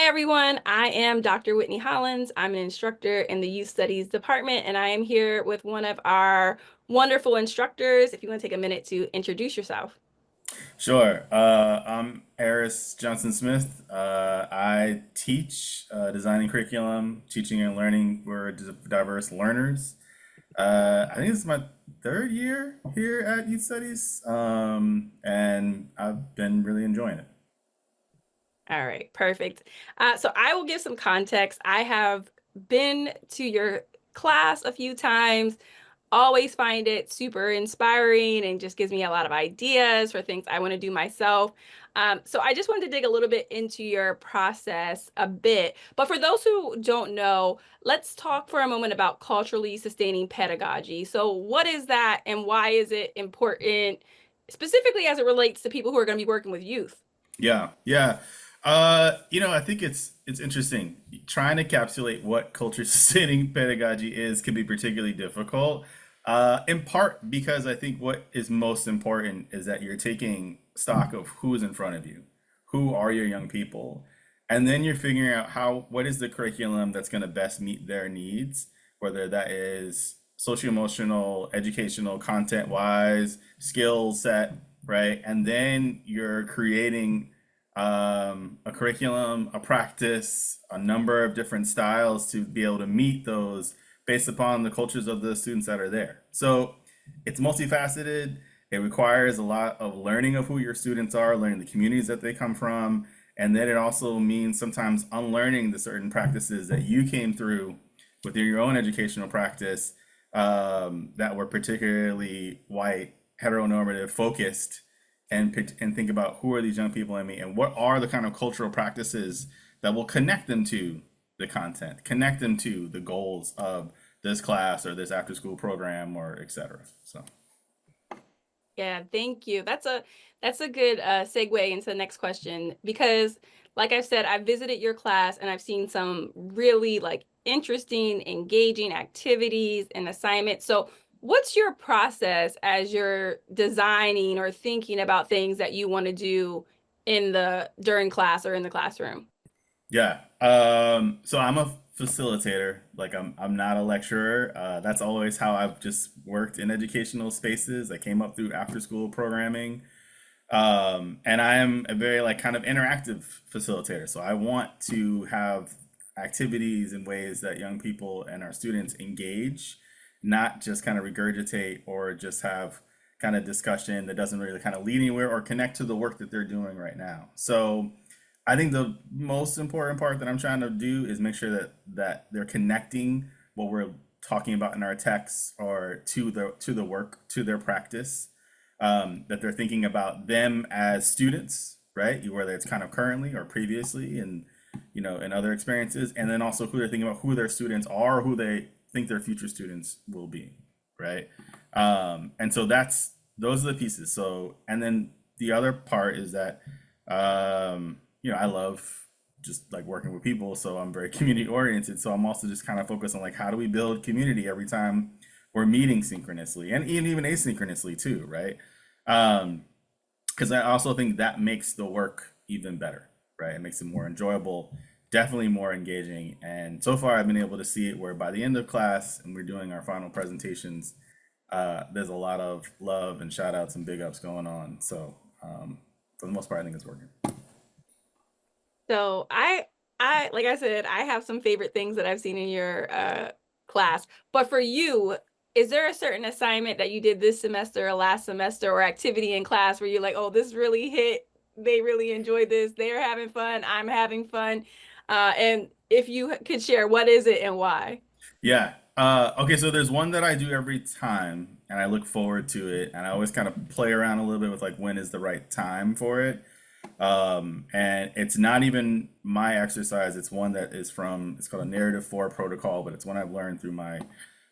Hi, everyone. I am Dr. Whitney Hollins. I'm an instructor in the Youth Studies Department, and I am here with one of our wonderful instructors. If you want to take a minute to introduce yourself. Sure. I'm Eris Johnson Smith. I teach designing curriculum, teaching and learning for diverse learners. I think this is my third year here at Youth Studies, and I've been really enjoying it. All right, perfect. So I will give some context. I have been to your class a few times. Always find it super inspiring and just gives me a lot of ideas for things I want to do myself. So I just wanted to dig a little bit into your process a bit. But for those who don't know, let's talk for a moment about culturally sustaining pedagogy. So what is that and why is it important, specifically as it relates to people who are going to be working with youth? Yeah, yeah. I think it's interesting. Trying to encapsulate what culture sustaining pedagogy is can be particularly difficult. In part because I think what is most important is that you're taking stock of who's in front of you, who are your young people, and then you're figuring out what is the curriculum that's going to best meet their needs, whether that is socio-emotional, educational, content-wise, skill set, right? And then you're creating a curriculum, a practice, a number of different styles to be able to meet those based upon the cultures of the students that are there. So it's multifaceted. It requires a lot of learning of who your students are, learning the communities that they come from, and then it also means sometimes unlearning the certain practices that you came through within your own educational practice that were particularly white, heteronormative, focused, and think about who are these young people I meet and what are the kind of cultural practices that will connect them to the content, connect them to the goals of this class or this after school program or et cetera. So Yeah, thank you. That's a good segue into the next question because, like I've said, I've visited your class and I've seen some really like interesting, engaging activities and assignments. So, what's your process as you're designing or thinking about things that you want to do in the during class or in the classroom? yeah. So I'm a facilitator. Like I'm not a lecturer. That's always how I've just worked in educational spaces. I came up through after school programming. And I am a very like kind of interactive facilitator. So I want to have activities and ways that young people and our students engage, not just kind of regurgitate or just have kind of discussion that doesn't really kind of lead anywhere or connect to the work that they're doing right now. So I think the most important part that I'm trying to do is make sure that they're connecting what we're talking about in our texts or to the work, to their practice, that they're thinking about them as students, right? Whether it's kind of currently or previously, and in other experiences, and then also who they're thinking about who their students are, who they think their future students will be, right? And so those are the pieces. So, and then the other part is that I love just like working with people, so I'm very community oriented. So I'm also just kind of focused on like how do we build community every time we're meeting synchronously and even asynchronously too, right? Um, because I also think that makes the work even better, right? It makes it more enjoyable, definitely more engaging. And so far, I've been able to see it where by the end of class and we're doing our final presentations, there's a lot of love and shout outs and big ups going on. So for the most part, I think it's working. So like I said, I have some favorite things that I've seen in your class. But for you, is there a certain assignment that you did this semester or last semester or activity in class where you're like, oh, this really hit, they really enjoyed this, they're having fun, I'm having fun. And if you could share, what is it and why? Yeah. Okay, so there's one that I do every time, and I look forward to it, and I always kind of play around a little bit with like when is the right time for it. And it's not even my exercise. It's one that is from, it's called a narrative for protocol, but it's one I've learned through my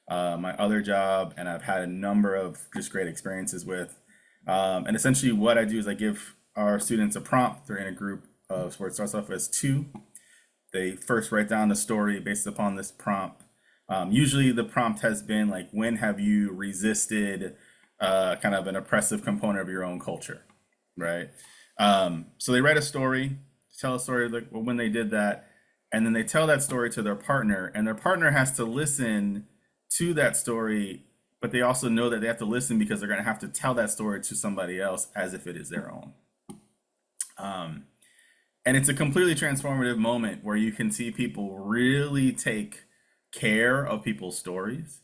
other job, and I've had a number of just great experiences with. And essentially, what I do is I give our students a prompt. They're in a group of, where it starts off as two. They first write down the story based upon this prompt. Usually, the prompt has been like, when have you resisted kind of an oppressive component of your own culture, right? So they write a story. tell a story like when they did that, and then they tell that story to their partner, and their partner has to listen to that story, but they also know that they have to listen because they're going to have to tell that story to somebody else as if it is their own. Um, and it's a completely transformative moment where you can see people really take care of people's stories.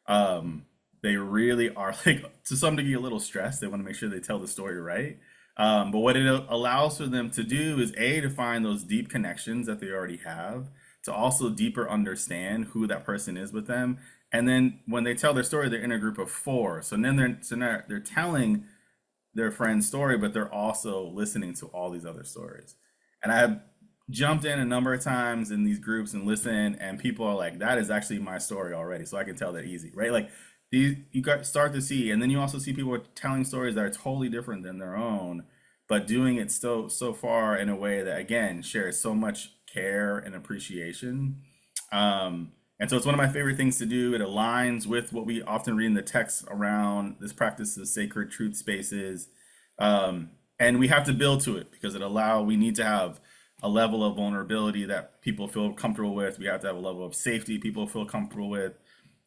Um, they really are like to some degree a little stressed. They want to make sure they tell the story right. But what it allows for them to do is A, to find those deep connections that they already have, to also deeper understand who that person is with them. And then when they tell their story, they're in a group of four. So now they're telling their friend's story, but they're also listening to all these other stories. And I have jumped in a number of times in these groups and listen, and people are like, "That is actually my story already," so I can tell that easy, right? Like these, you got start to see, and then you also see people telling stories that are totally different than their own, but doing it so far in a way that again shares so much care and appreciation. And so it's one of my favorite things to do. It aligns with what we often read in the text around this practice of sacred truth spaces. Um, and we have to build to it because we need to have a level of vulnerability that people feel comfortable with. We have to have a level of safety people feel comfortable with.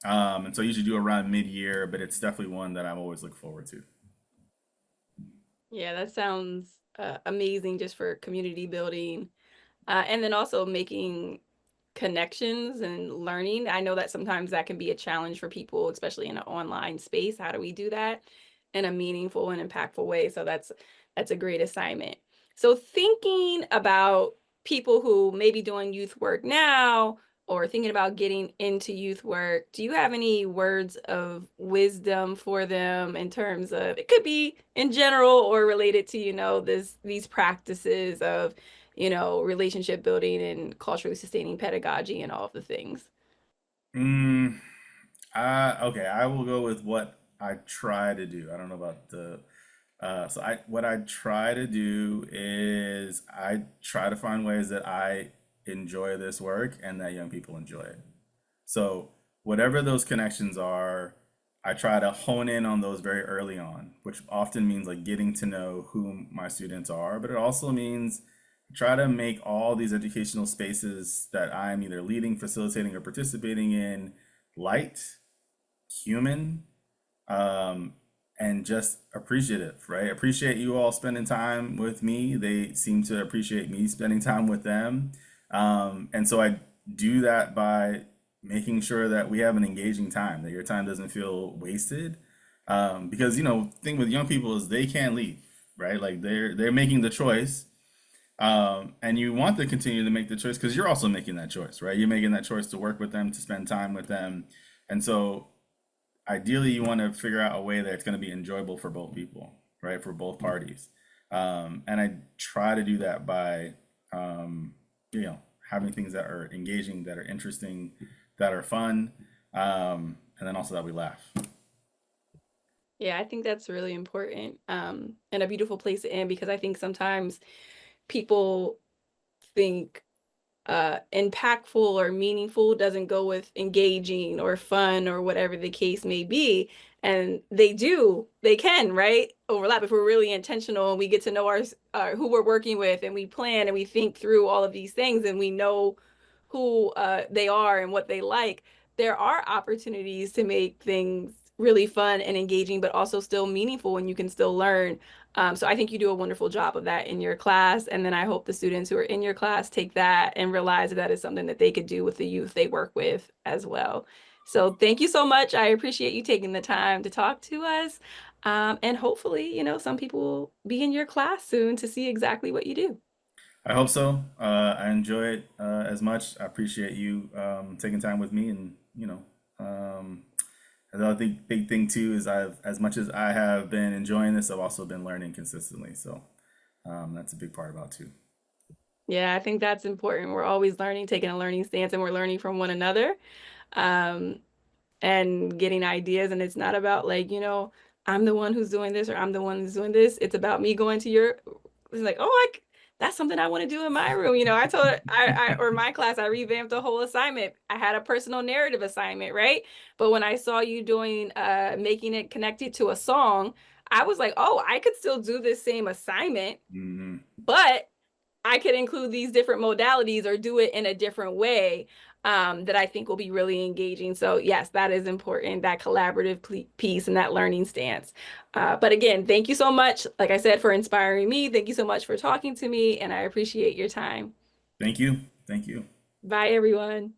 And so I usually do around mid-year, but it's definitely one that I'm always looking forward to. Yeah, that sounds amazing just for community building. And then also making connections and learning. I know that sometimes that can be a challenge for people, especially in an online space. How do we do that in a meaningful and impactful way? So that's a great assignment. So thinking about people who may be doing youth work now or thinking about getting into youth work, do you have any words of wisdom for them in terms of it could be in general or related to, these practices of relationship building and culturally sustaining pedagogy and all of the things. Mm, okay, I will go with what I try to do. I don't know about the what I try to do is I try to find ways that I enjoy this work and that young people enjoy it. So whatever those connections are, I try to hone in on those very early on, which often means like getting to know who my students are, but it also means try to make all these educational spaces that I'm either leading, facilitating, or participating in light, human, um, and just appreciative, right? Appreciate you all spending time with me. They seem to appreciate me spending time with them. And so I do that by making sure that we have an engaging time, that your time doesn't feel wasted. Because, thing with young people is they can't leave, right? Like they're making the choice. And you want to continue to make the choice because you're also making that choice, right? You're making that choice to work with them, to spend time with them. And so ideally you want to figure out a way that it's going to be enjoyable for both people, right? For both parties. And I try to do that by, um, you know, having things that are engaging, that are interesting, that are fun, and then also that we laugh. Yeah, I think that's really important, and a beautiful place to end because I think sometimes people think impactful or meaningful doesn't go with engaging or fun or whatever the case may be. And they can, right? Overlap if we're really intentional and we get to know our who we're working with and we plan and we think through all of these things and we know who they are and what they like. There are opportunities to make things really fun and engaging, but also still meaningful and you can still learn. So I think you do a wonderful job of that in your class. And then I hope the students who are in your class take that and realize that that is something that they could do with the youth they work with as well. So thank you so much. I appreciate you taking the time to talk to us. And hopefully, some people will be in your class soon to see exactly what you do. I hope so. I enjoy it as much. I appreciate you taking time with me, and another big thing too is as much as I have been enjoying this, I've also been learning consistently. So that's a big part about too. Yeah, I think that's important. We're always learning, taking a learning stance, and we're learning from one another. Um, and getting ideas. And it's not about like, I'm the one who's doing this or I'm the one who's doing this. It's about me going to it's like, oh, that's something I want to do in my room. I told or my class, I revamped the whole assignment. I had a personal narrative assignment, right? But when I saw you doing, making it connected to a song, I was like, oh, I could still do this same assignment, Hmm. but I could include these different modalities or do it in a different way that I think will be really engaging. So yes, that is important, that collaborative piece and that learning stance. But again, thank you so much, like I said, for inspiring me. Thank you so much for talking to me, and I appreciate your time. Thank you. Thank you. Bye, everyone.